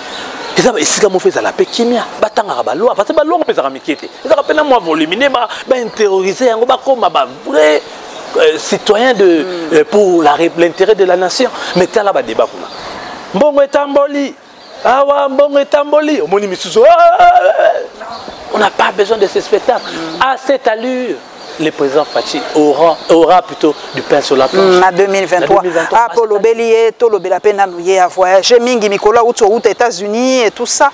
Ils ont fait la pékimia. Batanga baloi, parce que baloi on peut ramikete. Ils ont appelé moi voluminer, intérioriser, on va comme vrai citoyen pour l'intérêt de la nation. Mais tu as là débat. Bongo etamboli. Awa mbongo etamboli. On n'a pas besoin de ce spectacle. À cette allure, le président Fachi aura plutôt du pain sur la planche. En 2023. Apollo Bélier, Tolo Belapena Nouye a voyagé, Mingi Mikola, aux États-Unis et tout ça.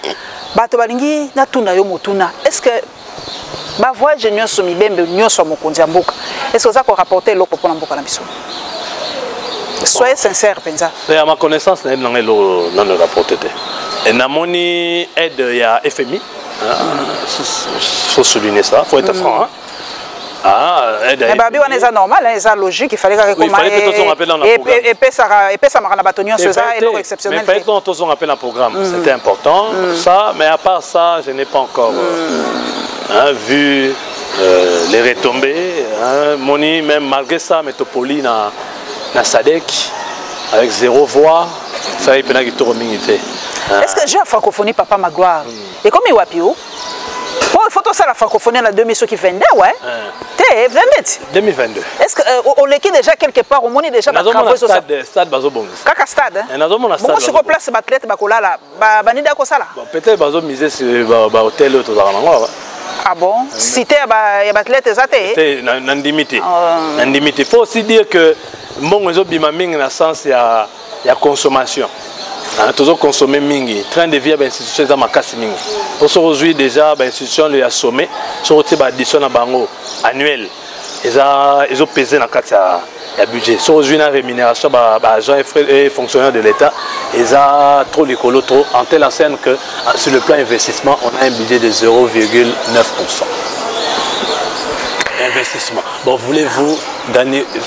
Bato Balingi, Natuna Yomotuna. Est-ce que ma voyage n'est pas Mibembe, n'est pas Mokondiamboka? Est-ce que ça peut rapporter l'eau pour Namboka Nabiso? Soyez sincère, Penza. À ma connaissance, je n'ai pas rapporté. Et Namoni aide, il y a FMI. Il faut souligner ça, il faut être franc. Mais Babi, on est normal, c'est logique, il fallait que on rappelle dans le programme. Et ça m'a rappelé et l'eau exceptionnel. Mais il fallait que on rappelle dans le programme. C'était important, ça, mais à part ça, je n'ai pas encore vu les retombées. Moni, même malgré ça, Métropoli na Sadek, avec 0 voix, ça y est, il y a est-ce que j'ai la francophonie, Papa Magloire? Et comme il y a il faut tout ça la francophonie en 2022, ouais. T'es 2022. Est-ce qu'on l'équipe déjà quelque part, au moins déjà dans le stade Bazobong. Kaka stade. Dans le stade. Sur place, athlète bakola là, banida ko sala. Peut-être Bazo miser sur hôtel ou tout ça. Ah bon? Cité ya athlète zaté. C'est n'indimité. N'indimité. Faut aussi dire que mon réseau bimaming na sens ya consommation. Toujours consommer mingi. Train de vie à l'institution dans ma casse mingi. Aujourd'hui déjà l'institution lui a sommé sur le addition à bango annuel. Ils ont pesé dans le budget. Aujourd'hui la rémunération agents et fonctionnaires de l'État, ils ont trop l'écolo trop en telle enseigne que sur le plan investissement, on a un budget de 0,9%. Investissement. Bon, voulez-vous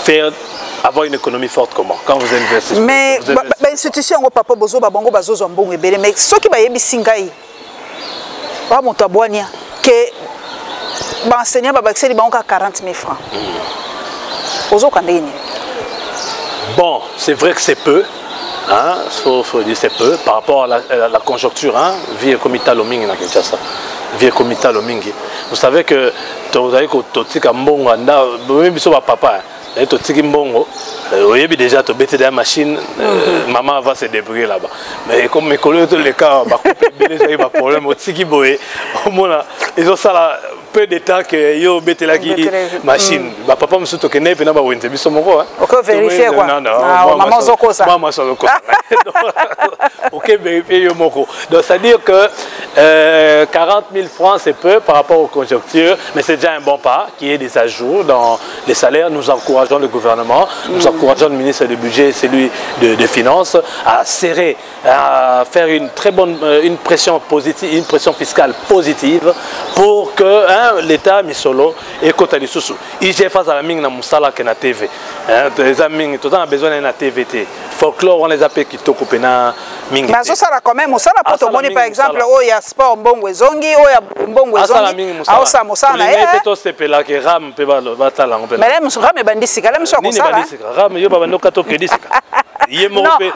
faire avoir une économie forte comment? Quand vous investissez. Mais l'institution au papa bozo bango bazo zambongo ebele mais ce qui va yebi singai. Ba motabwania que enseignant ba baxeli bango 40 000 francs. Ozo kandeni. Bon, c'est vrai que c'est peu. Hein, faut dire c'est peu par rapport à la conjoncture, hein, vie comita lomingi na Kinshasa. Vie comita lomingi. Vous savez que vous avez que totika mbongo anda même biso ba papa. Et tu tiki mbongo, oui déjà tu bêtes la machine, maman va se débrouiller là-bas. Mais comme mes collègues les cas, bah couper les pas problème au tiki boé, au moins ils ont ça là peu de temps que yo bêtes la qui machine. Bah papa me soutient que n'est pas na wente biso moko. Ok vérifier quoi. Maman zoko ça. Maman zoko. Ok vérifier yo moko. Donc c'est à dire que 40 000 francs c'est peu par rapport aux conjonctures, mais c'est déjà un bon pas qui est des ajouts dans les salaires. Nous encourageons le gouvernement, nous encourageons le ministre du budget et celui de finances à serrer, à faire une très bonne une pression positive, une pression fiscale positive pour que l'État misolo et côté du sous. IGF face à la mine na musala que na TV. Les amis, tout le temps a besoin d'un TVT. Folklore on les appelle qui toko pena mingi. Mais ça là quand même, ça là pour te montrer par exemple, oh il y a sport mbongo zongi, oh il y a mbongo zongi. Ah ça musala. Il peut se peler que ram peut ba tala on peut. Mais même ram bandi sika, même ça comme ça. Ram yo ba bando kato ke disika. Yemo pe,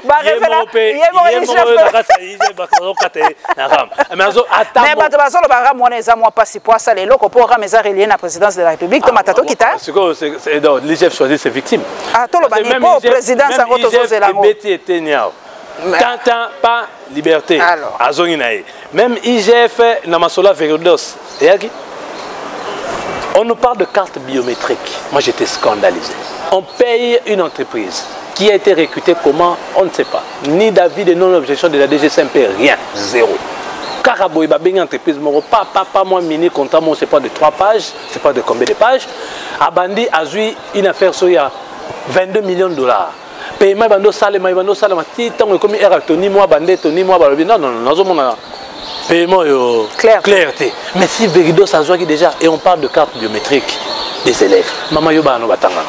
mais bazolo ba ram wana eza moi passi pour ça les locaux pour ram eza relié na présidence de la République to matato kita. C'est donc l'IGF choisit ses victimes. Ah to lo bani pour président ça voto zela ngo. Tant pas liberté. Azongi nae. Même IGF na masola Veridos. On nous parle de carte biométrique. Moi j'étais scandalisé. On paye une entreprise qui a été recrutée comment, on ne sait pas. Ni d'avis de non-objection de la DGCMP, rien, zéro. Caraboy, une entreprise, pas moi, mini, contrat, moi, c'est pas de 3 pages, c'est pas de combien de pages. Abandi a eu une affaire sur il y a 22 millions de dollars. Paiement, bando salé, si tant comme ni moi, bandé, ni moi, non, non, paiement, clarté. Mais si Verido, ça joue déjà, et on parle de carte biométrique des élèves. Maman, yo, no batanga.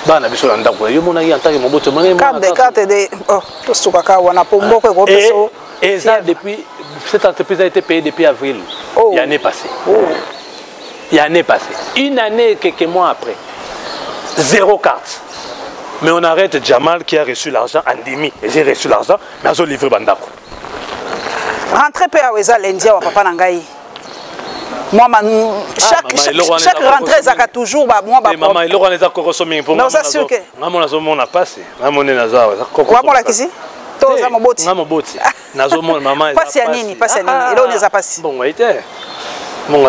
Bana biso na ndako yo mona yi antaki moboto mane carte de to sukaka wana pombo ko peso et ça depuis cette entreprise a été payée depuis avril l'année passée. L'année passée. Une année quelques mois après. 0 carte. Mais on arrête Jamal qui a reçu l'argent en demi et j'ai reçu l'argent mais on livré bandako. Rentrez pe aweza lendia wa papa nangai. Moi, chaque rentrée, ça a toujours moi. Maman, il aura les accords sommés pour moi. Non, c'est sûr que. Maman, on a passé. Maman, on a passé. Tous les moboti. Moboti. Maman, pas si anini, pas si anini. Et là, on les a passés. Bon, été. Bon,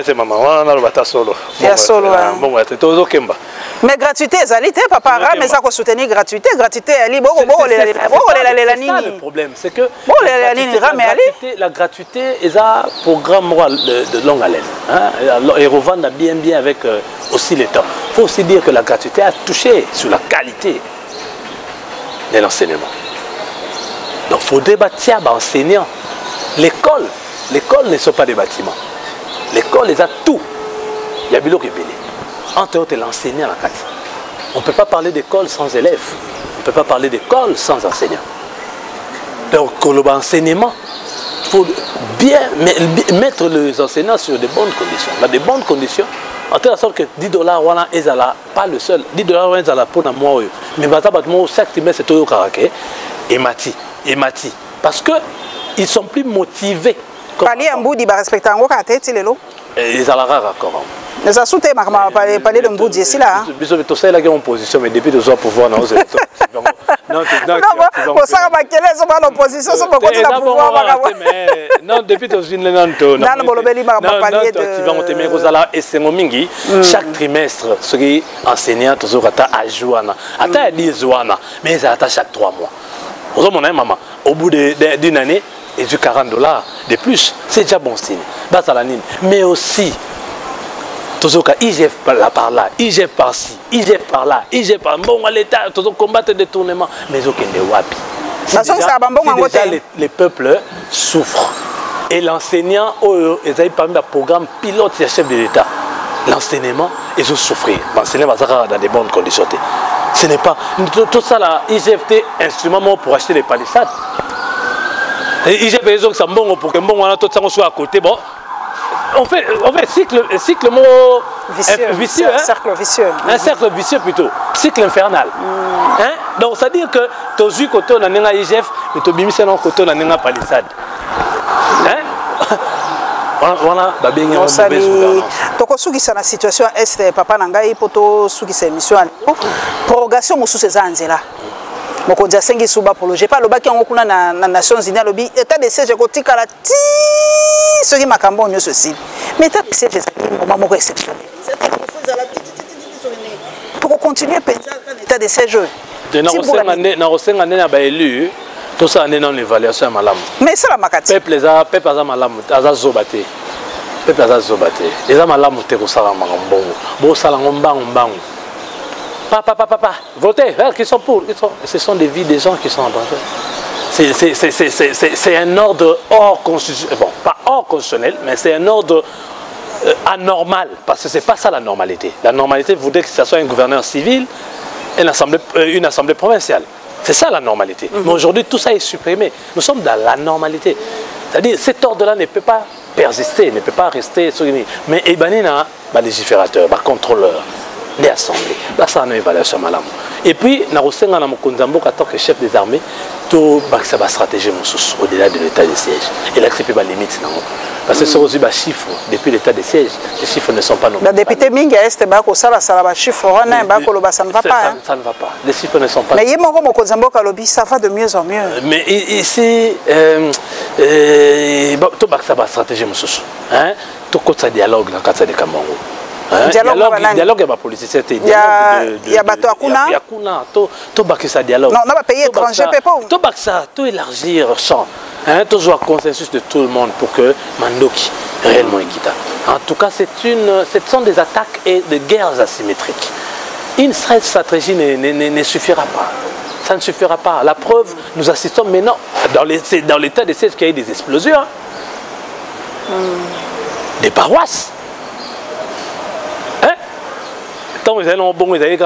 c'est maman. On a le bata solo. Solo. Bon, c'est tout Kemba. Mais gratuité, ça l'était, papa, mais ça qu'on soutenir gratuité, elle est le problème, c'est que la gratuité est un programme moral de longue haleine. Et revendre bien avec aussi le temps. Il faut aussi dire que la gratuité a touché sur la qualité de l'enseignement. Donc il faut débattre enseignants. L'école ne sont pas des bâtiments. L'école les a tout. Il y a Bilo qui est belé. Entre autres, l'enseignant. On ne peut pas parler d'école sans élèves. On ne peut pas parler d'école sans enseignants. Donc, l'enseignement, il faut bien mettre les enseignants sur de bonnes conditions. Dans de bonnes conditions, en telle sorte que $10, pas le seul. $10 pour moi. Mais chaque trimestre, c'est tout au karaké. Et Mati. Parce qu'ils sont plus motivés. Pali Amboudi va respecter un gros tête, ils ont la rare encore. Mais ça soutient ma parler de Mboudi ici là. Bisous, tout ça là qui est en position, mais depuis 2 ans pouvoir non. Non, pour ça ma quelle est son opposition, ça va continuer à pouvoir. Non, depuis 2 ans non. Non, bolobeli ma parler de. Tu vas monter mais Rosala et c'est mingi chaque trimestre ce qui enseignant toujours à Joana. Ata 10 Joana, mais ça à chaque 3 mois. Vous mon maman, au bout d'une année et du $40 de plus, c'est déjà bon signe. Mais aussi toujours IGF par là, IGF par-ci, IGF par-là, IGF par bon à l'État, toujours combattre des détournements, mais aucun des wapi. Déjà les peuples souffrent. Et l'enseignant, ils ont parmi le programme pilote des chefs de l'État. L'enseignement, ils ont souffert. L'enseignement va dans des bonnes conditions. Ce n'est pas tout ça là, IGFT instrument pour acheter les palissades. IGF ça bon pour que bon tout ça soit à côté bon. On fait cycle mot vicieux, un cercle vicieux. Un cercle vicieux plutôt, cycle infernal. Hein? Donc ça veut dire que tu as vu côté na nenga IGF mais tu bimis non côté na nenga palissade. Hein? Voilà, ba bien on sali toko suki sana situation est papa nangai poto suki sa émission prorogation musu ces anzela. Moko dia sengi suba projet pas loba ki ngo kuna na Nations Unies lobi état de siège ko tikala ti ce qui makambo nyo ceci. Mais état de siège c'est moment moko exceptionnel. Pour continuer penser état de siège. De na rosenga na ba élu tout ça est dans l'évaluation malam. Mais c'est la makati. Peuple za malam aza zobate. Peuple aza zobate. Les malam te ko sala makambo. Bo sala ngombango. Papa, votez, qui sont pour, ce sont des vies des gens qui sont en danger. C'est un ordre hors constitutionnel, bon, pas hors constitutionnel, mais c'est un ordre anormal, parce que ce n'est pas ça la normalité. La normalité voudrait que ce soit un gouverneur civil et une assemblée provinciale. C'est ça la normalité. Mais aujourd'hui, tout ça est supprimé. Nous sommes dans la normalité. C'est-à-dire cet ordre-là ne peut pas persister, ne peut pas rester. Mais Ebanina, légiférateur, contrôleur, les assemblées, ça a une évaluation malam. Et puis, nous avons en tant que chef des armées, tout la stratégie au-delà de l'état de siège. Et là, c'est pas limite. Parce que ce sont aussi des chiffres depuis l'état de siège. Les chiffres ne sont pas normaux. Le député Minga Est, ça ne va pas. Ça ne va pas. Les chiffres ne sont pas. Mais ça va de mieux en mieux. Mais ici, tout la stratégie. Tout le dialogue dans le cadre de Cameroun. Dialogue avec la police, c'était dialogue il y a bateau Akuna. Tout bakisa dialogue. Non, on va payer étranger, tout bakisa, tout élargir le champ. Tout jouer consensus de tout le monde pour que Mandoki réellement équitable. En tout cas, ce sont des attaques et des guerres asymétriques. Une stratégie ne suffira pas. Ça ne suffira pas. La preuve, nous assistons maintenant dans l'état de siège qu'il y a eu des explosions. Des paroisses. Ils ont bon ils avaient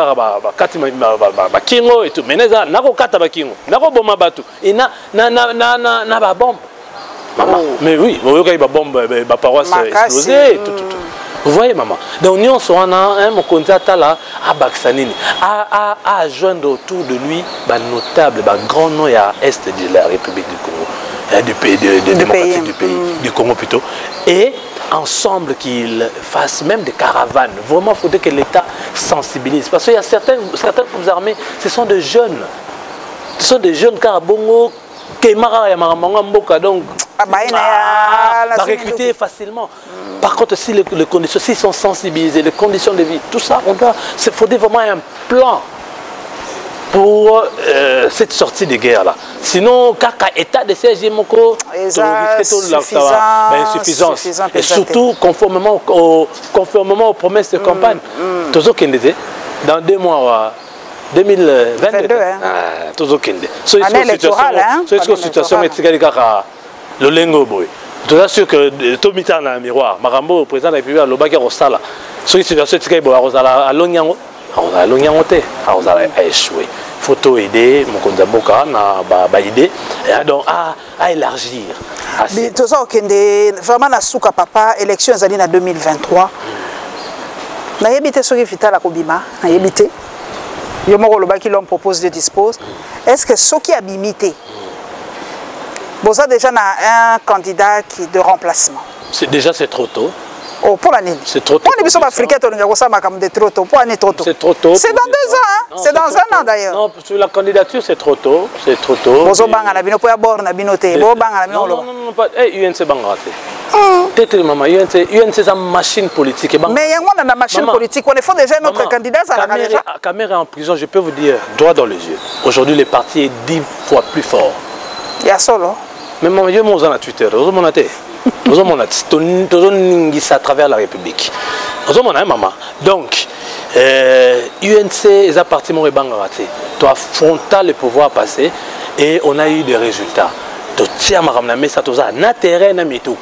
kingo et tout mais neza nako kata ba kingo nako boma batu et na ba bombe maman mais oui on va ba bombe ba paroisse explosée tout vous voyez maman donc nous on a un mon candidat là à Baksanini à joindre autour de lui ba notable ba grand nom à est de la République du Congo du pays démocratique du pays du Congo plutôt et ensemble qu'ils fassent même des caravanes. Vraiment, il faudrait que l'État sensibilise. Parce qu'il y a certaines groupes armées, ce sont des jeunes. Ce sont des jeunes carabongo qui donc recruter facilement. Par contre, si les conditions, s'ils sont sensibilisés, les conditions de vie, tout ça, il faudrait vraiment un plan pour cette sortie de guerre là. Sinon, kaka état de siège insuffisance et surtout conformément aux promesses de campagne. Toujours qu'il disait dans 2 mois 2022. Toujours qu'il disait. Cette situation est le lingo boy. Tout ça sûr que tout mis dans le miroir. Marambo président de la République le bac Rostala. Cette situation est très bonne à Lonyango. À Lonyango a échoué. Il faut aider mon Konzamboka na idée donc à élargir. Tout ça vraiment na souka papa élection zali na 2023. Na yebité soki Vital akobima na yebité. Yo moko lobaki l'homme propose de dispose. Est-ce que soki abimité bon ça déjà na un candidat qui de remplacement. C'est trop tôt. Oh, pour l'année. C'est trop tôt. Pour les bisous africains, on a comme des trop tôt. Pour l'année, trop tôt. C'est trop tôt. C'est dans 2 ans, hein? C'est dans 1 an d'ailleurs. Non, sur la candidature, c'est trop tôt. C'est trop tôt. Bozo banga la bino pour bord na binoté. Bo banga la bino. Non, pas. UNC banga. Peut-être maman, UNC c'est une machine politique. Mais il y a une machine politique. On est déjà notre candidat à la déjà. Caméra en prison, je peux vous dire droit dans les yeux. Aujourd'hui, le parti est 10 fois plus fort. Il y a solo. Mais maman, je m'en vais à Twitter. À travers la République. Maman. Donc, UNC, ils ont parti mon rebangaraté. Tu as affronté le pouvoir passé et on a eu des résultats. Tu tiens ma ramena mais ça tu as na terrain na mitou.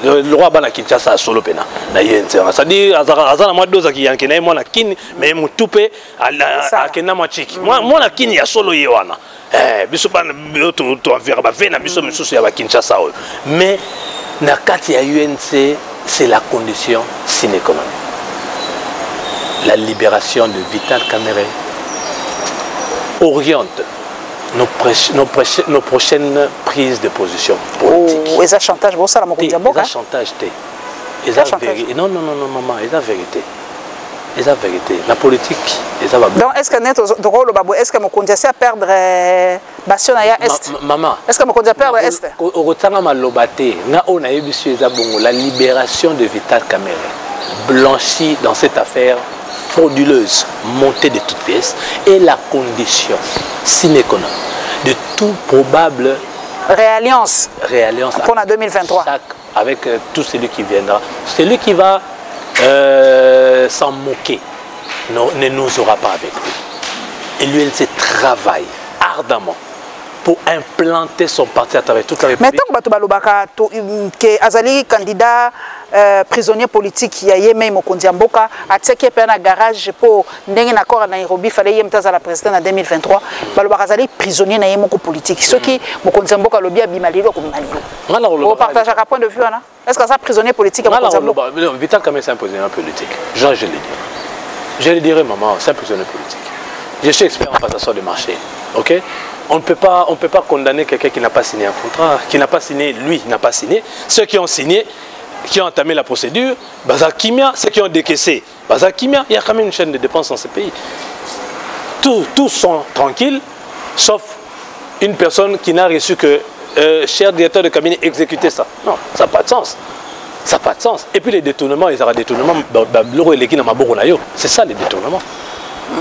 Le roi bana Kinshasa solo pena. Na UNC. Ça dit azana moi doza ki yankena moi na kin mais mutupe a kena moi chiki. Moi na kin ya solo yewana. Biso bana to envers ba vena biso misusu ya ba Kinshasa. Mais na kati ya UNC c'est la condition sine qua non. La libération de Vital Kamerhe oriente nos prochaines prises de position politiques. Oh, et ça chantage, bon ça la mokondi mboka. Ça chantage té. Et ça vérité. Non maman, et ça vérité. Et ça vérité. La politique, et ça va. Donc est-ce que net de rôle babo, est-ce que mokondi a perdre Basiona ya est? Maman. Est-ce que mokondi a perdre est? Au rotanga malobate, na ona yebisu eza bongo la libération de Vital Kamerhe blanchie dans cette affaire frauduleuse, montée de toutes pièces, et la condition sine qua non de tout probable réalliance pour la 2023 avec tout celui qui viendra. Celui qui va s'en moquer ne nous aura pas avec lui. Et l'UNC travaille ardemment pour implanter son parti à travers toute la République. Mais tant que Balobaka que Azali candidat prisonnier politique il y a yéme mokondi mboka ateke pe na garage pour ndenge na accord na Nairobi fallait yemtaza la président en 2023 Balobaka Azali prisonnier na yémoko politique ce qui mokondi mboka lobi abimalilo ko bimalilo. On partage un point de vue là. Est-ce que ça prisonnier politique Vital Kamerhe c'est un prisonnier politique. Je le dis. Je le dirai maman, c'est un prisonnier politique. Je suis expert en passation de marché. OK? On ne peut pas condamner quelqu'un qui n'a pas signé un contrat, qui n'a pas signé, lui n'a pas signé. Ceux qui ont signé, qui ont entamé la procédure, Bazar Kimia, ceux qui ont décaissé, Bazar Kimia, il y a quand même une chaîne de dépenses dans ce pays. Tous sont tranquilles, sauf une personne qui n'a reçu que cher directeur de cabinet exécuter ça. Non, ça n'a pas de sens. Ça n'a pas de sens. Et puis les détournements, ils ont des détournements, c'est ça les détournements.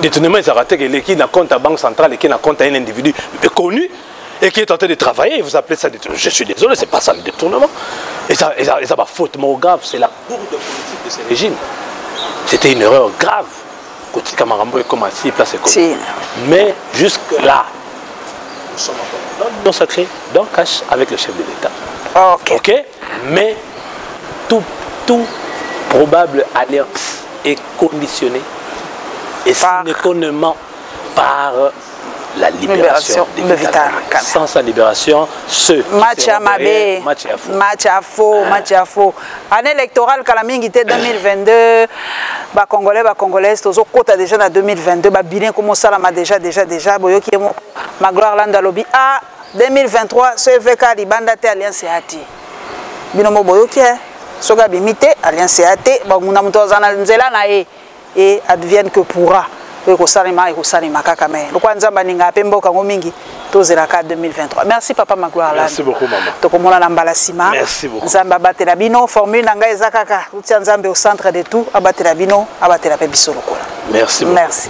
Détournement, ils ont raté que l'équipe n'a compte à banque centrale et qui n'a compte à un individu connu et qui est en train de travailler. Vous appelez ça détournement. Je suis désolé, c'est pas ça le détournement. Et ça va faute grave, c'est la bourde politique de ce régime. C'était une erreur grave. Côté Kamarambo est comme assis, place et comme. Mais jusque-là, nous sommes encore dans l'union sacrée, dans le cash avec le chef de l'État. OK. Mais tout probable alliance est conditionnée et sine par la libération de Vital Kamerhe. Sans sa libération, match à faux. Année électorale, Kalamingi 2022, Congolaises, tous au déjà en 2022, bilan comme ça là déjà, boyoki Magloire Landa Lobby. 2023, ce VK Libanda te alliance ati. Binomo boyoki, soga bimite alliance ati, muna mutozana nzela na et advienne que pourra. Merci papa Magloire. Merci beaucoup maman. Merci beaucoup. Nzamba batela bino formule nanga ezakaka. Utia nzambe au centre de tout, abatela bino, abatela pe biso lokola. Merci beaucoup. Merci.